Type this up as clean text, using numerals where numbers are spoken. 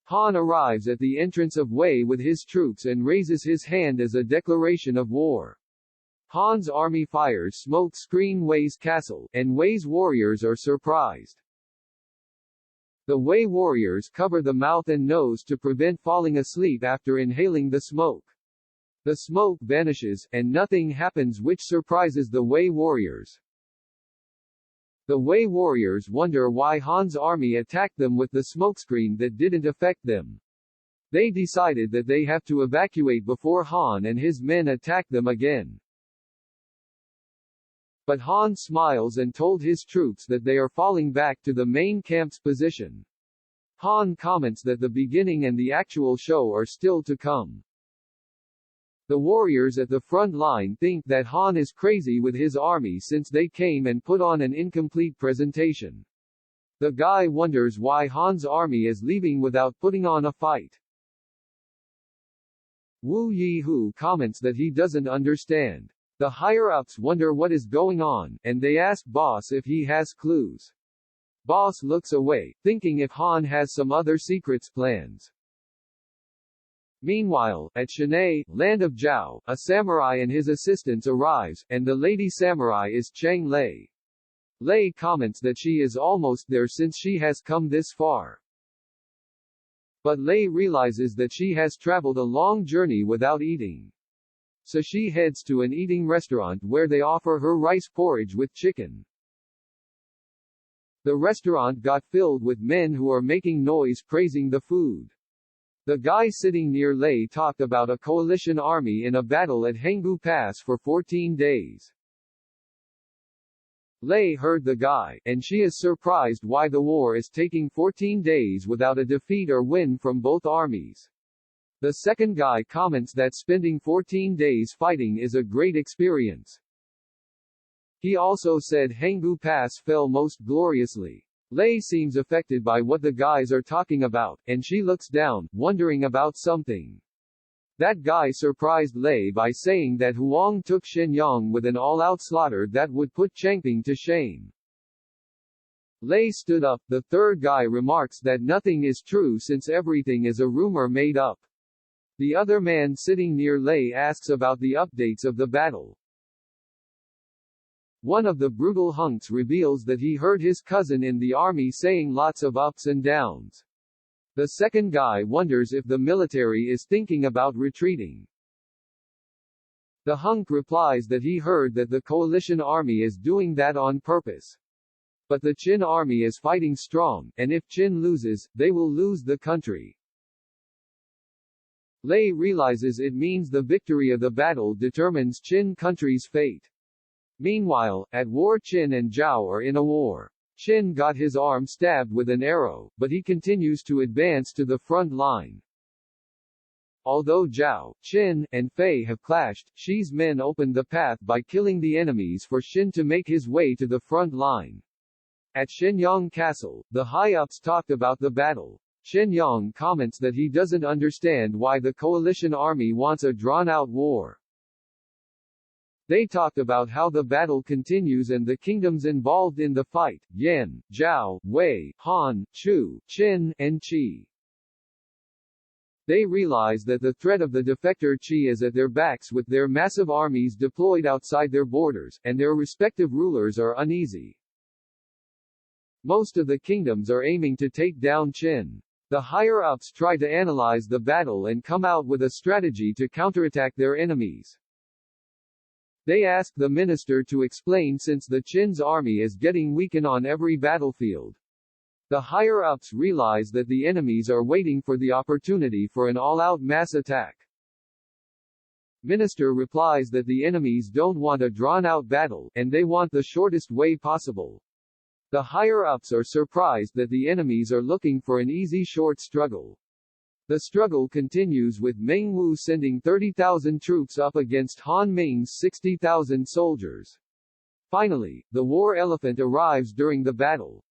Han arrives at the entrance of Wei with his troops and raises his hand as a declaration of war. Han's army fires smoke screen Wei's castle, and Wei's warriors are surprised. The Wei warriors cover the mouth and nose to prevent falling asleep after inhaling the smoke. The smoke vanishes, and nothing happens, which surprises the Wei warriors. The Wei warriors wonder why Han's army attacked them with the smokescreen that didn't affect them. They decided that they have to evacuate before Han and his men attack them again. But Han smiles and told his troops that they are falling back to the main camp's position. Han comments that the beginning and the actual show are still to come. The warriors at the front line think that Han is crazy with his army since they came and put on an incomplete presentation. The guy wonders why Han's army is leaving without putting on a fight. Wu Yihu comments that he doesn't understand. The higher-ups wonder what is going on, and they ask Boss if he has clues. Boss looks away, thinking if Han has some other secrets plans. Meanwhile, at Shan'e, land of Zhao, a samurai and his assistants arrives, and the lady samurai is Chang Lei. Lei comments that she is almost there since she has come this far. But Lei realizes that she has traveled a long journey without eating. So she heads to an eating restaurant where they offer her rice porridge with chicken. The restaurant got filled with men who are making noise praising the food. The guy sitting near Lei talked about a coalition army in a battle at Henggu Pass for 14 days. Lei heard the guy, and she is surprised why the war is taking 14 days without a defeat or win from both armies. The second guy comments that spending 14 days fighting is a great experience. He also said Henggu Pass fell most gloriously. Lei seems affected by what the guys are talking about, and she looks down, wondering about something. That guy surprised Lei by saying that Huang took Shenyang with an all-out slaughter that would put Changping to shame. Lei stood up. The third guy remarks that nothing is true since everything is a rumor made up. The other man sitting near Lei asks about the updates of the battle. One of the brutal hunks reveals that he heard his cousin in the army saying lots of ups and downs. The second guy wonders if the military is thinking about retreating. The hunk replies that he heard that the coalition army is doing that on purpose. But the Qin army is fighting strong, and if Qin loses, they will lose the country. Lei realizes it means the victory of the battle determines Qin country's fate. Meanwhile, at war Qin and Zhao are in a war. Qin got his arm stabbed with an arrow, but he continues to advance to the front line. Although Zhao, Qin, and Fei have clashed, Shi's men opened the path by killing the enemies for Qin to make his way to the front line. At Shenyang Castle, the high-ups talked about the battle. Shenyang comments that he doesn't understand why the coalition army wants a drawn-out war. They talked about how the battle continues and the kingdoms involved in the fight, Yan, Zhao, Wei, Han, Chu, Qin, and Qi. They realize that the threat of the defector Qi is at their backs with their massive armies deployed outside their borders, and their respective rulers are uneasy. Most of the kingdoms are aiming to take down Qin. The higher-ups try to analyze the battle and come out with a strategy to counterattack their enemies. They ask the minister to explain since the Qin's army is getting weakened on every battlefield. The higher-ups realize that the enemies are waiting for the opportunity for an all-out mass attack. Minister replies that the enemies don't want a drawn-out battle, and they want the shortest way possible. The higher-ups are surprised that the enemies are looking for an easy short struggle. The struggle continues with Meng Wu sending 30,000 troops up against Han Ming's 60,000 soldiers. Finally, the war elephant arrives during the battle.